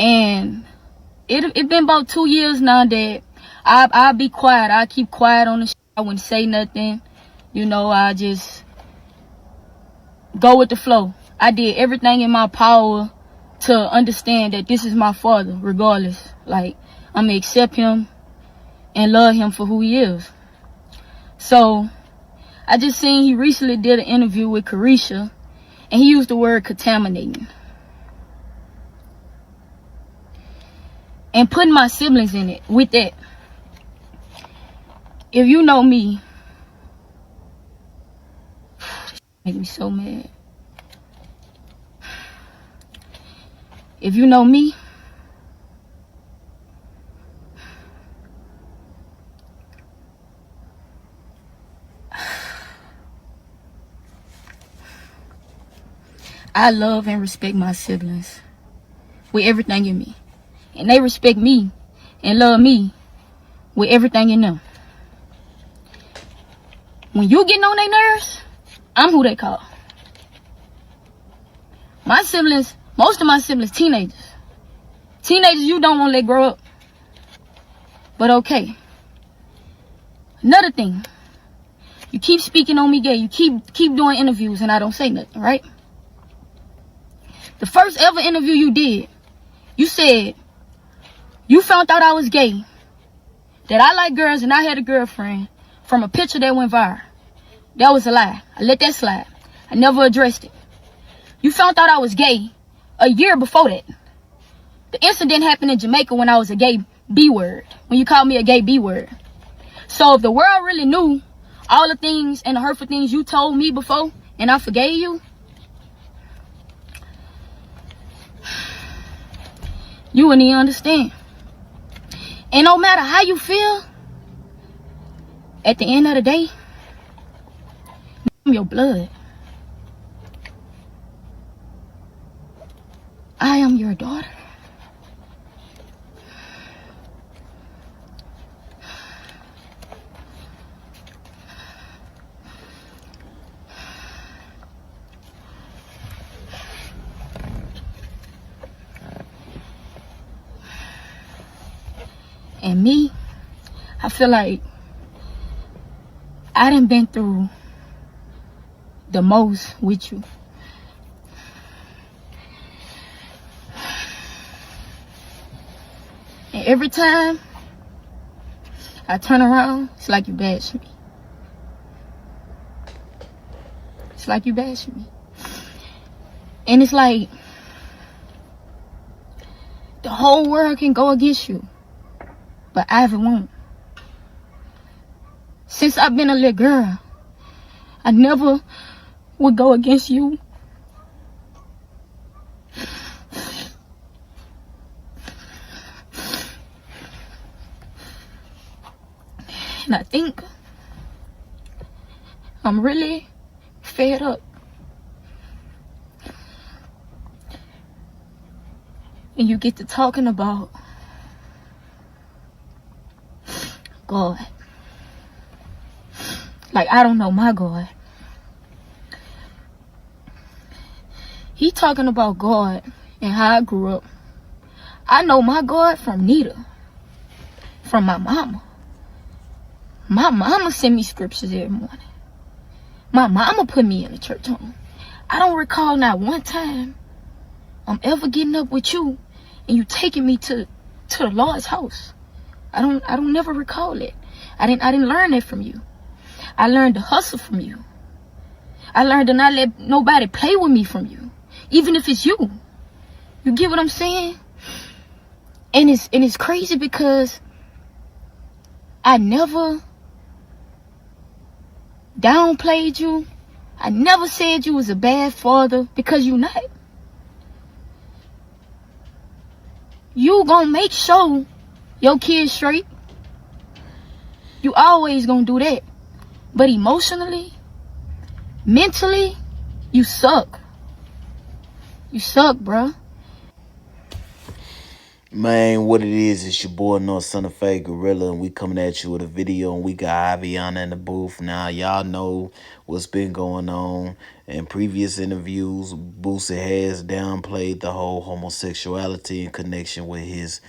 And it been about 2 years now that I'll be quiet. I keep quiet on the shit. I wouldn't say nothing. You know, I just go with the flow. I did everything in my power to understand that this is my father, regardless. Like, I'm gonna accept him and love him for who he is. So, I just seen he recently did an interview with Carisha, and he used the word contaminating. And putting my siblings in it with that. If you know me, this make me so mad. If you know me, I love and respect my siblings with everything in me. And they respect me and love me with everything in them. When you getting on their nerves, I'm who they call. My siblings, most of my siblings, teenagers. Teenagers you don't want to let grow up. But okay. Another thing. You keep speaking on me gay. You keep doing interviews and I don't say nothing, right? The first ever interview you did, you said you found out I was gay, that I like girls and I had a girlfriend from a picture that went viral. That was a lie. I let that slide. I never addressed it. You found out I was gay a year before that. The incident happened in Jamaica when I was a gay B-word, when you called me a gay B-word. So if the world really knew all the things and the hurtful things you told me before and I forgave you, you wouldn't even understand. And no matter how you feel, at the end of the day, I'm your blood. I am your daughter. And me, I feel like I done been through the most with you. And every time I turn around, it's like you bash me. It's like you bash me. And it's like the whole world can go against you, but Ivy won't. Since I've been a little girl, I never would go against you. And I think I'm really fed up. And you get to talking about God. Like, I don't know my God. He talking about God and how I grew up. I know my God from Nita. From my mama. My mama sent me scriptures every morning. My mama put me in the church home. I don't recall not one time I'm ever getting up with you and you taking me to the Lord's house. I don't never recall it. I didn't learn that from you. I learned to hustle from you. I learned to not let nobody play with me from you. Even if it's you. You get what I'm saying? And it's crazy because I never downplayed you. I never said you was a bad father, because you not. You gonna make sure your kids straight. You always gonna do that. But emotionally, mentally, you suck. You suck, bruh. Man, what it is, it's your boy North Son of Faye Gorilla, and we coming at you with a video, and we got Iviona in the booth. Now, y'all know what's been going on. In previous interviews, Boosie has downplayed the whole homosexuality in connection with his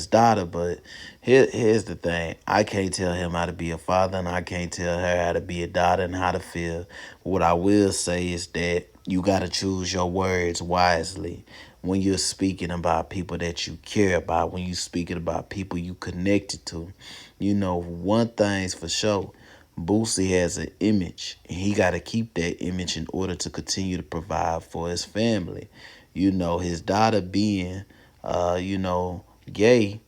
daughter. But here's the thing. I can't tell him how to be a father, and I can't tell her how to be a daughter and how to feel. What I will say is that you got to choose your words wisely when you're speaking about people that you care about, when you're speaking about people you connected to. One thing's for sure. Boosie has an image, and he got to keep that image in order to continue to provide for his family. His daughter being, gay,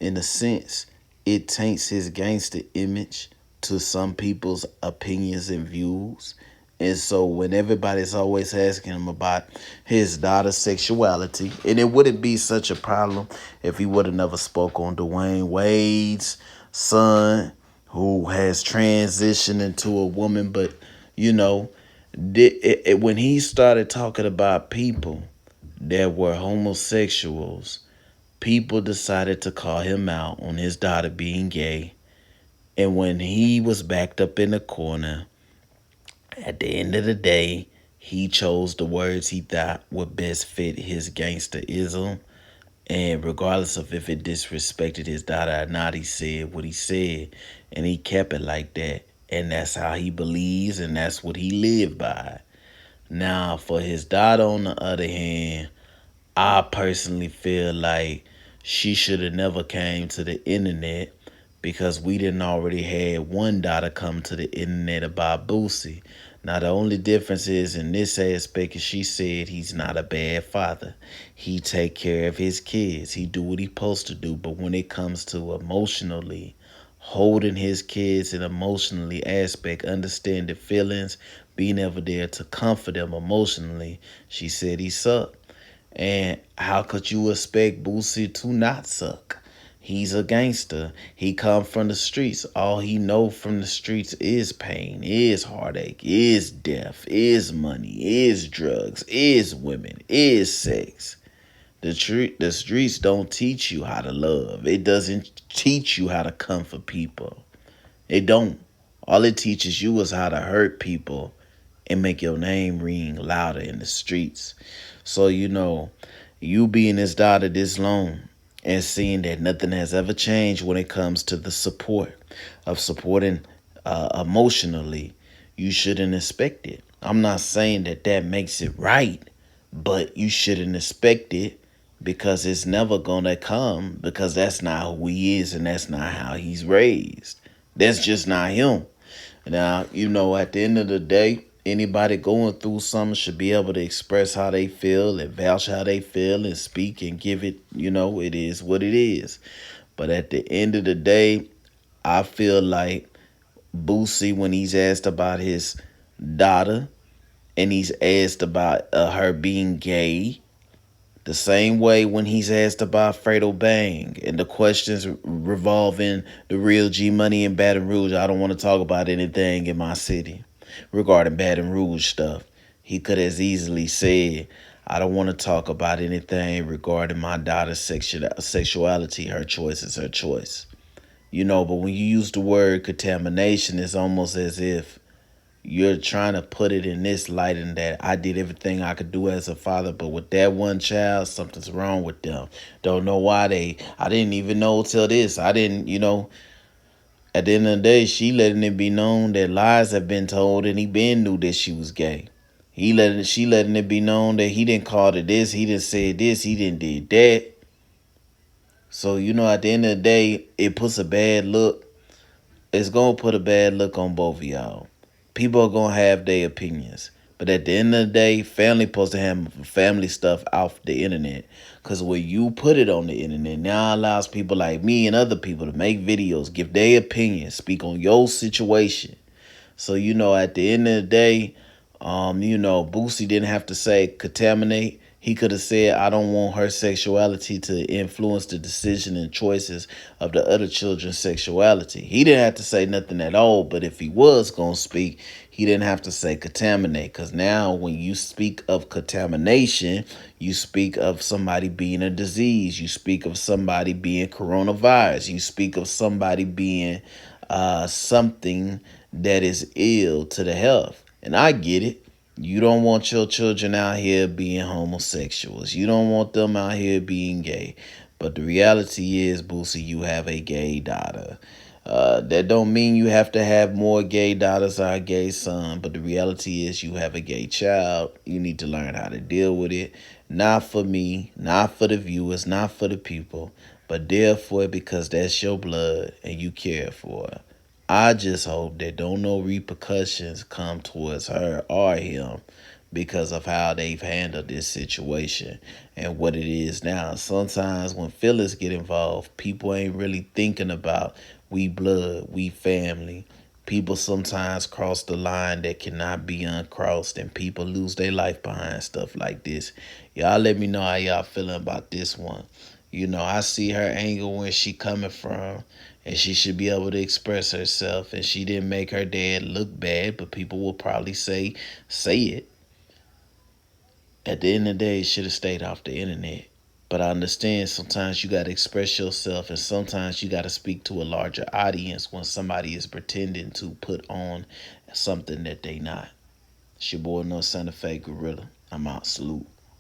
in a sense, it taints his gangster image to some people's opinions and views. And so when everybody's always asking him about his daughter's sexuality, and it wouldn't be such a problem if he would have never spoke on Dwayne Wade's son, who has transitioned into a woman. But, when he started talking about people that were homosexuals, people decided to call him out on his daughter being gay. And when he was backed up in the corner, at the end of the day, he chose the words he thought would best fit his gangsterism. And regardless of if it disrespected his daughter or not, he said what he said. And he kept it like that. And that's how he believes, and that's what he lived by. Now, for his daughter, on the other hand, I personally feel like she should have never came to the internet, because we didn't already had one daughter come to the internet about Boosie. Now, the only difference is in this aspect is she said he's not a bad father. He take care of his kids. He do what he supposed to do. But when it comes to emotionally holding his kids and emotionally aspect, understand the feelings, being ever there to comfort them emotionally, she said he sucked. And how could you expect Boosie to not suck? He's a gangster. He come from the streets. All he know from the streets is pain, is heartache, is death, is money, is drugs, is women, is sex. The streets don't teach you how to love. It doesn't teach you how to comfort people. It don't. All it teaches you is how to hurt people and make your name ring louder in the streets. So, you being his daughter this long and seeing that nothing has ever changed when it comes to the support of supporting emotionally, you shouldn't expect it. I'm not saying that that makes it right, but you shouldn't expect it, because it's never gonna come, because that's not who he is and that's not how he's raised. That's just not him. Now, at the end of the day, anybody going through something should be able to express how they feel and vouch how they feel and speak and give it, it is what it is. But at the end of the day, I feel like Boosie, when he's asked about his daughter and he's asked about her being gay, the same way when he's asked about Fredo Bang and the questions revolving the real G Money in Baton Rouge, I don't want to talk about anything in my city regarding Baton Rouge stuff. He could as easily said, I don't want to talk about anything regarding my daughter's sexuality. Her choice is her choice. But when you use the word contamination, it's almost as if you're trying to put it in this light, and that I did everything I could do as a father, but with that one child, something's wrong with them. Don't know why I didn't even know till this. I didn't, at the end of the day, she letting it be known that lies have been told, and he been knew that she was gay. She letting it be known that he didn't call her this, he didn't say this, he didn't did that. So, at the end of the day, it puts a bad look. It's going to put a bad look on both of y'all. People are going to have their opinions. But at the end of the day, family supposed to have family stuff off the internet. Because when you put it on the internet, now allows people like me and other people to make videos, give their opinions, speak on your situation. So, at the end of the day, Boosie didn't have to say contaminate. He could have said, I don't want her sexuality to influence the decision and choices of the other children's sexuality. He didn't have to say nothing at all, but if he was going to speak, He didn't have to say contaminate, because now when you speak of contamination, you speak of somebody being a disease. You speak of somebody being coronavirus. You speak of somebody being something that is ill to the health. And I get it. You don't want your children out here being homosexuals. You don't want them out here being gay. But the reality is, Boosie, you have a gay daughter. That don't mean you have to have more gay daughters or a gay son, but the reality is you have a gay child. You need to learn how to deal with it. Not for me, not for the viewers, not for the people, but deal for it because that's your blood and you care for it. I just hope that don't no repercussions come towards her or him because of how they've handled this situation and what it is now. Sometimes when feelings get involved, people ain't really thinking about we blood, we family. People sometimes cross the line that cannot be uncrossed, and people lose their life behind stuff like this. Y'all let me know how y'all feeling about this one. I see her angle where she coming from, and she should be able to express herself, and she didn't make her dad look bad, but people will probably say it. At the end of the day, it should have stayed off the internet. But I understand sometimes you got to express yourself, and sometimes you got to speak to a larger audience when somebody is pretending to put on something that they not. It's your boy, No Santa Fe Gorilla. I'm out. Salute.